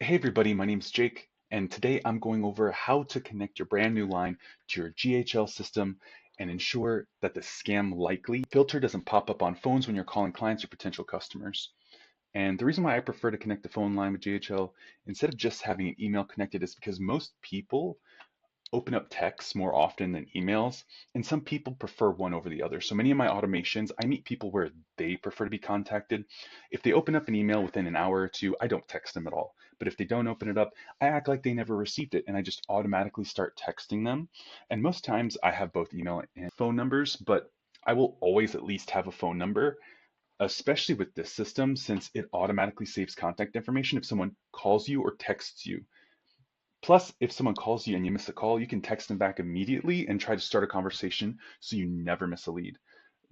Hey everybody, my name's Jake, and today I'm going over how to connect your brand new line to your GHL system and ensure that the scam likely filter doesn't pop up on phones when you're calling clients or potential customers. And the reason why I prefer to connect the phone line with GHL instead of just having an email connected is because most people open up texts more often than emails, and some people prefer one over the other. So many of my automations, I meet people where they prefer to be contacted. If they open up an email within an hour or two, I don't text them at all. But if they don't open it up, I act like they never received it and I just automatically start texting them. And most times I have both email and phone numbers, but I will always at least have a phone number, especially with this system, since it automatically saves contact information if someone calls you or texts you. Plus, if someone calls you and you miss a call, you can text them back immediately and try to start a conversation so you never miss a lead.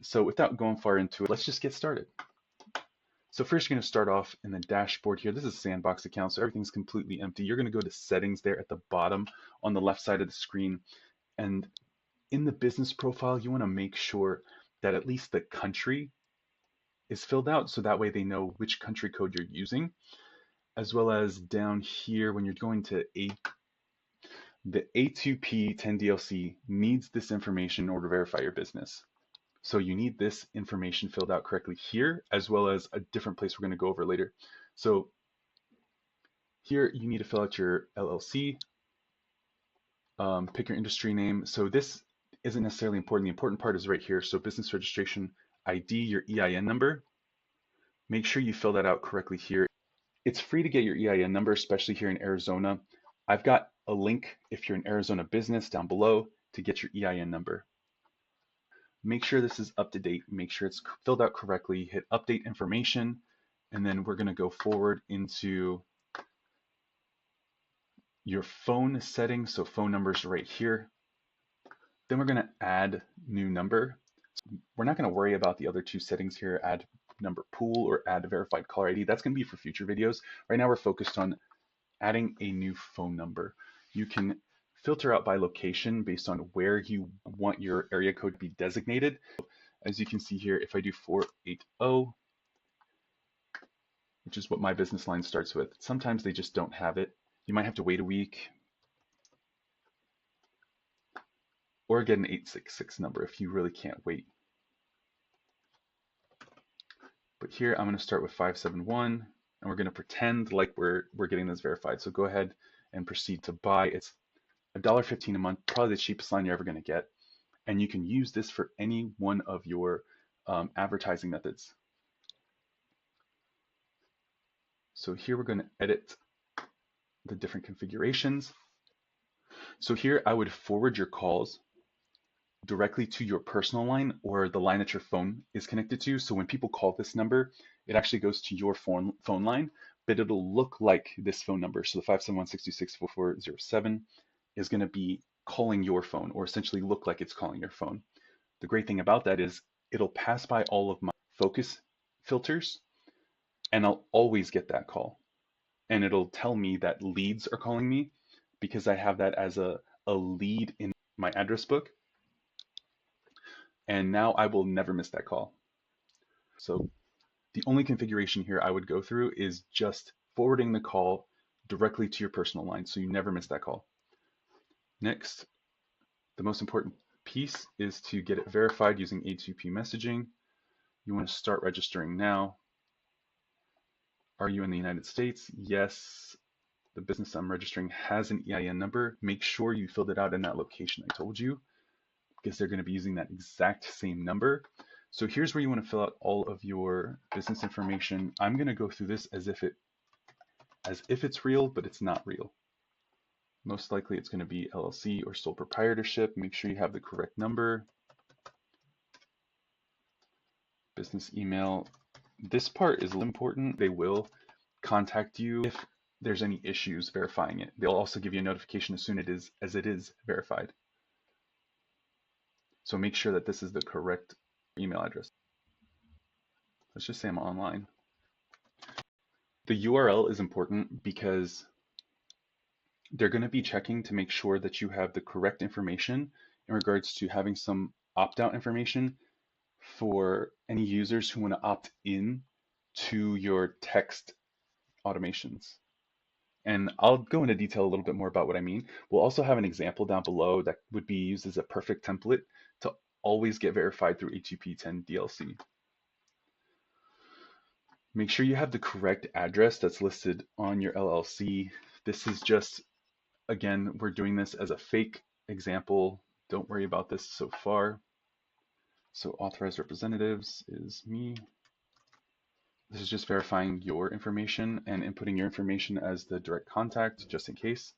So without going far into it, let's just get started. So first you're going to start off in the dashboard here. This is a sandbox account, so everything's completely empty. You're going to go to settings there at the bottom on the left side of the screen. And in the business profile, you want to make sure that at least the country is filled out so that way they know which country code you're using, as well as down here when you're going to the A2P 10DLC needs this information in order to verify your business. So you need this information filled out correctly here, as well as a different place we're going to go over later. So here you need to fill out your LLC, pick your industry name. So this isn't necessarily important. The important part is right here. So business registration ID, your EIN number. Make sure you fill that out correctly here. It's free to get your EIN number, especially here in Arizona. I've got a link if you're an Arizona business down below to get your EIN number. Make sure this is up to date, make sure it's filled out correctly, hit update information, and then we're going to go forward into your phone settings. So phone numbers right here. Then we're going to add new number. We're not going to worry about the other two settings here, add number pool or add verified caller ID. That's going to be for future videos. Right now we're focused on adding a new phone number. You can filter out by location based on where you want your area code to be designated. As you can see here, if I do 480, which is what my business line starts with, sometimes they just don't have it. You might have to wait a week or get an 866 number if you really can't wait. But here I'm going to start with 571 and we're going to pretend like we're getting this verified. So go ahead and proceed to buy. It's $1.15 a month, probably the cheapest line you're ever going to get. And you can use this for any one of your advertising methods. So here we're going to edit the different configurations. So here I would forward your calls directly to your personal line or the line that your phone is connected to. So when people call this number, it actually goes to your phone line, but it'll look like this phone number. So the 571-626-4407 is going to be calling your phone, or essentially look like it's calling your phone. The great thing about that is it'll pass by all of my focus filters and I'll always get that call. And it'll tell me that leads are calling me because I have that as a lead in my address book. And now I will never miss that call. So the only configuration here I would go through is just forwarding the call directly to your personal line so you never miss that call. Next, the most important piece is to get it verified using A2P messaging. You want to start registering now. Are you in the United States? Yes. The business I'm registering has an EIN number. Make sure you filled it out in that location I told you, because they're going to be using that exact same number. So here's where you want to fill out all of your business information. I'm going to go through this as if it's real, but it's not real. Most likely it's going to be LLC or sole proprietorship. Make sure you have the correct number. Business email. This part is important. They will contact you if there's any issues verifying it. They'll also give you a notification as soon as it is verified. So make sure that this is the correct email address. Let's just say I'm online. The URL is important because they're going to be checking to make sure that you have the correct information in regards to having some opt-out information for any users who want to opt in to your text automations. And I'll go into detail a little bit more about what I mean. We'll also have an example down below that would be used as a perfect template to always get verified through HTTP10 DLC. Make sure you have the correct address that's listed on your LLC. This is just, again, we're doing this as a fake example. Don't worry about this so far. So authorized representatives is me. This is just verifying your information and inputting your information as the direct contact, just in case.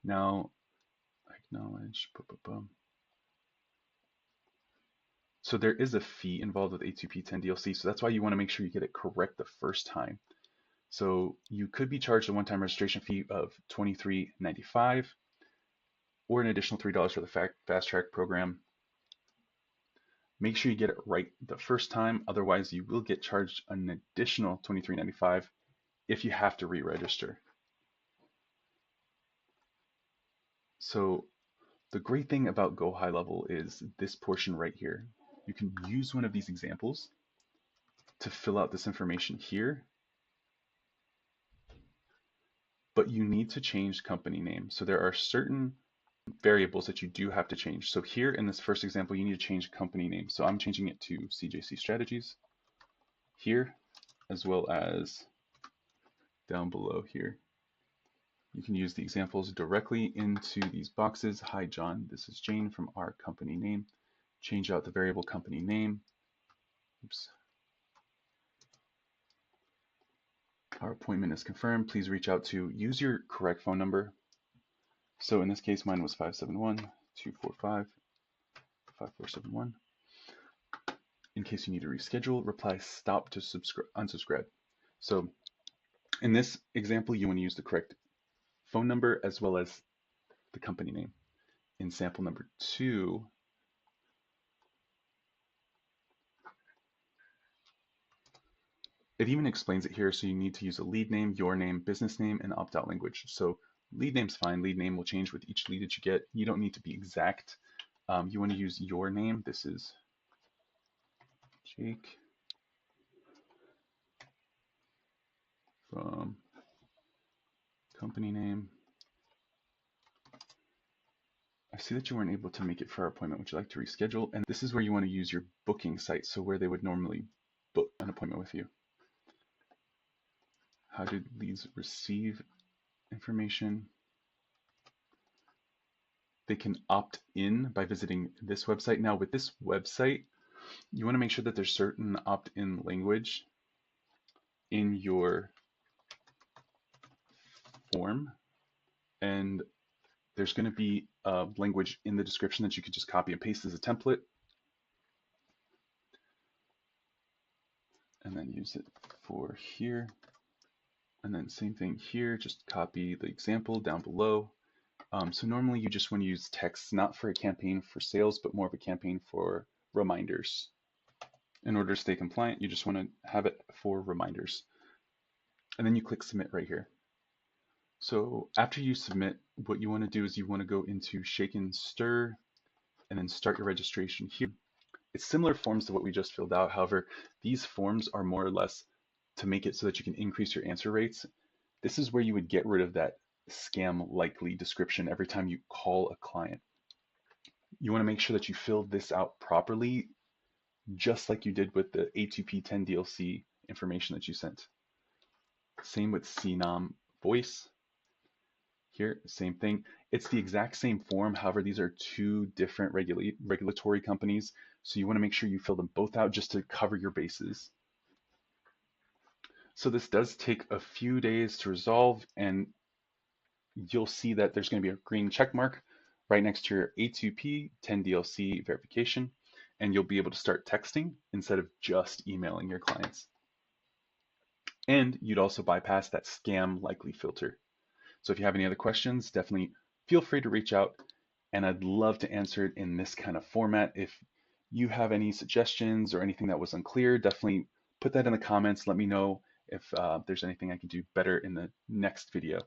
Now, acknowledge. So there is a fee involved with HTTP10 DLC, so that's why you want to make sure you get it correct the first time. So you could be charged a one-time registration fee of $23.95 or an additional $3 for the Fast Track program. Make sure you get it right the first time, otherwise you will get charged an additional $23.95 if you have to re-register. So the great thing about Go High Level is this portion right here. You can use one of these examples to fill out this information here, but you need to change company name. So there are certain variables that you do have to change. So here in this first example, you need to change company name. So I'm changing it to CJC Strategies here, as well as down below here. You can use the examples directly into these boxes. Hi, John, this is Jane from our company name. Change out the variable company name. Oops. Our appointment is confirmed. Please reach out to, use your correct phone number. So in this case, mine was 571-245-5471. In case you need to reschedule, reply stop to unsubscribe. So in this example, you want to use the correct phone number as well as the company name. In sample number 2, it even explains it here. So you need to use a lead name, your name, business name, and opt-out language. So lead name's fine. Lead name will change with each lead that you get. You don't need to be exact. You want to use your name. This is Jake from company name. I see that you weren't able to make it for our appointment. Would you like to reschedule? And this is where you want to use your booking site. So where they would normally book an appointment with you. How did leads receive information? They can opt in by visiting this website. Now with this website, you want to make sure that there's certain opt-in language in your form, and there's going to be a language in the description that you could just copy and paste as a template and then use it for here. And then same thing here, just copy the example down below. So normally you just want to use text, not for a campaign for sales, but more of a campaign for reminders. In order to stay compliant, you just want to have it for reminders. And then you click submit right here. So after you submit, what you want to do is you want to go into Shake and Stir and then start your registration here. It's similar forms to what we just filled out. However, these forms are more or less to make it so that you can increase your answer rates. This is where you would get rid of that scam likely description every time you call a client. You want to make sure that you fill this out properly, just like you did with the HTTP10 DLC information that you sent. Same with CNOM voice. Here, same thing. It's the exact same form. However, these are two different regulatory companies. So you want to make sure you fill them both out just to cover your bases. So this does take a few days to resolve, and you'll see that there's going to be a green check mark right next to your A2P 10 DLC verification, and you'll be able to start texting instead of just emailing your clients. And you'd also bypass that scam likely filter. So if you have any other questions, definitely feel free to reach out, and I'd love to answer it in this kind of format. If you have any suggestions or anything that was unclear, definitely put that in the comments. Let me know if there's anything I can do better in the next video.